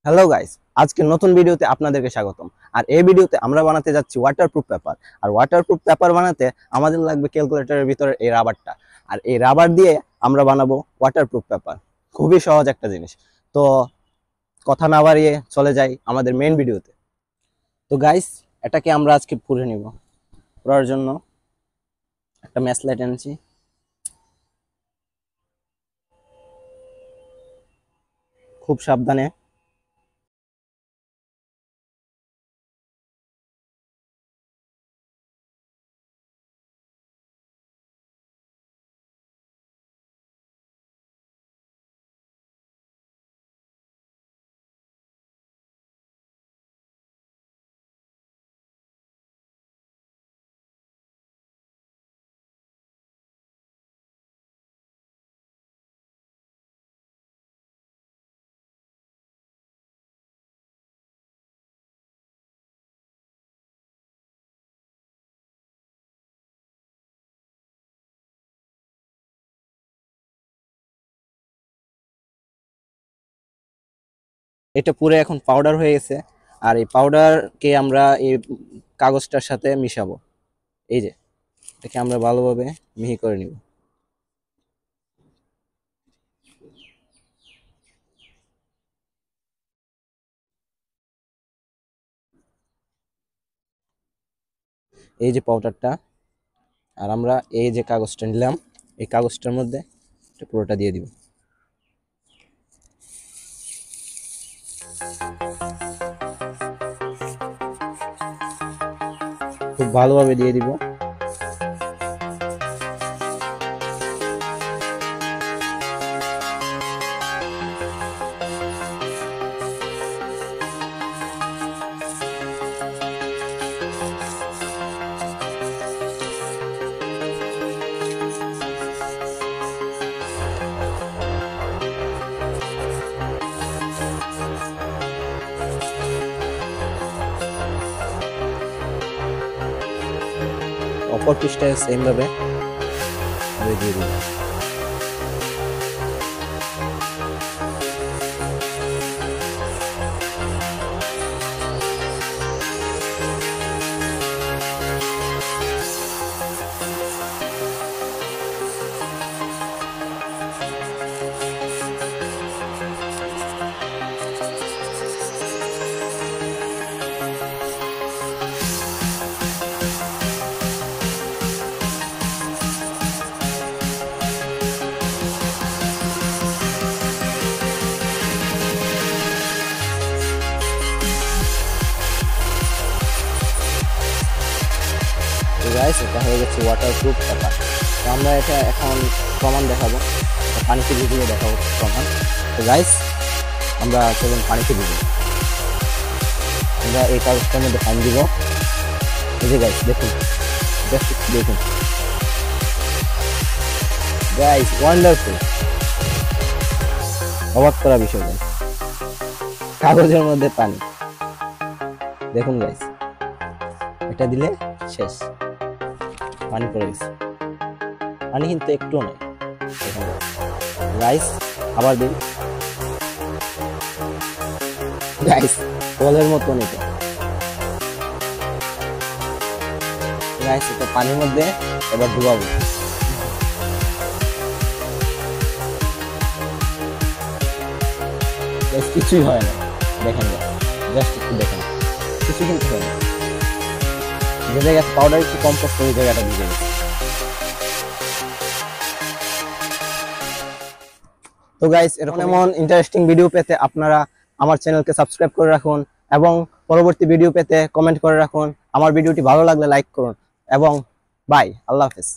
Hello guys, আজকে নতুন ভিডিওতে আপনাদেরকে স্বাগতম। আর এই ভিডিওতে আমরা বানাতে যাচ্ছি ওয়াটারপ্রুফ পেপার। আর ওয়াটারপ্রুফ পেপার বানাতে আমাদের লাগবে ক্যালকুলেটরের ভিতরে এই রাবারটা। আর এই রাবার দিয়ে আমরা বানাবো ওয়াটারপ্রুফ পেপার। খুবই সহজ একটা জিনিস। তো কথা না বাড়িয়ে চলে যাই আমাদের মেইন ভিডিওতে। তো গাইস, এটাকে আমরা আজকে পুড়ে নিব। পুরার জন্য একটা ম্যাচ লাইট এনেছি। খুব সাবধানে। এটা পুরো এখন পাউডার হয়ে গেছে। আর এই পাউডারকে আমরা এই কাগজটার সাথে মিশাবো। এই যে এটাকে আমরা ভালোভাবে মিহি করে নিব। এই যে পাউডারটা, আর আমরা এই যে কাগজটা নিলাম, এই কাগজটার মধ্যে এটা পুরোটা দিয়ে দিব। খুব ভালোভাবে দিয়ে দিব। অপর পৃষ্ঠায় সেম ভাবে আমি দিয়ে দিব। তো গাইস, এটা হয়ে গেছে ওয়াটারপ্রুফ পেপার। তো আমরা এটা এখন প্রমাণ দেখাবো, পানিতে ভিজিয়ে দেখাবো প্রমাণ। তো গাইস, আমরা চলুন পানিতে ভিজি। আমরা এই কাগজটার মধ্যে পানি দিব। এই যে গাইস দেখুন, জাস্ট একটু দেখুন গাইস, ওয়ান্ডারফুল, অবাক করা বিষয় গাইস। কাগজের মধ্যে পানি, দেখুন গাইস, এটা দিলে শেষ, পানি পড়ে গেছে। পানি কিন্তু একটু নয়। রাইস আবার দিন গাইস, কলের মতন এটা গাইস। এটা পানির মধ্যে এবার ডুবাবো। কিছুই হয় না, দেখেন জাস্ট একটু দেখেন, কিছু কিন্তু হয় না। যে জায়গায় পাউডার একটু কম পড়ছে ওই জায়গাটা ভিজে গেছে। তো গাইস, এরকম এমন ইন্টারেস্টিং ভিডিও পেতে আপনারা আমার চ্যানেলকে সাবস্ক্রাইব করে রাখুন এবং পরবর্তী ভিডিও পেতে কমেন্ট করে রাখুন। আমার ভিডিওটি ভালো লাগলে লাইক করুন এবং বাই, আল্লাহ হাফেজ।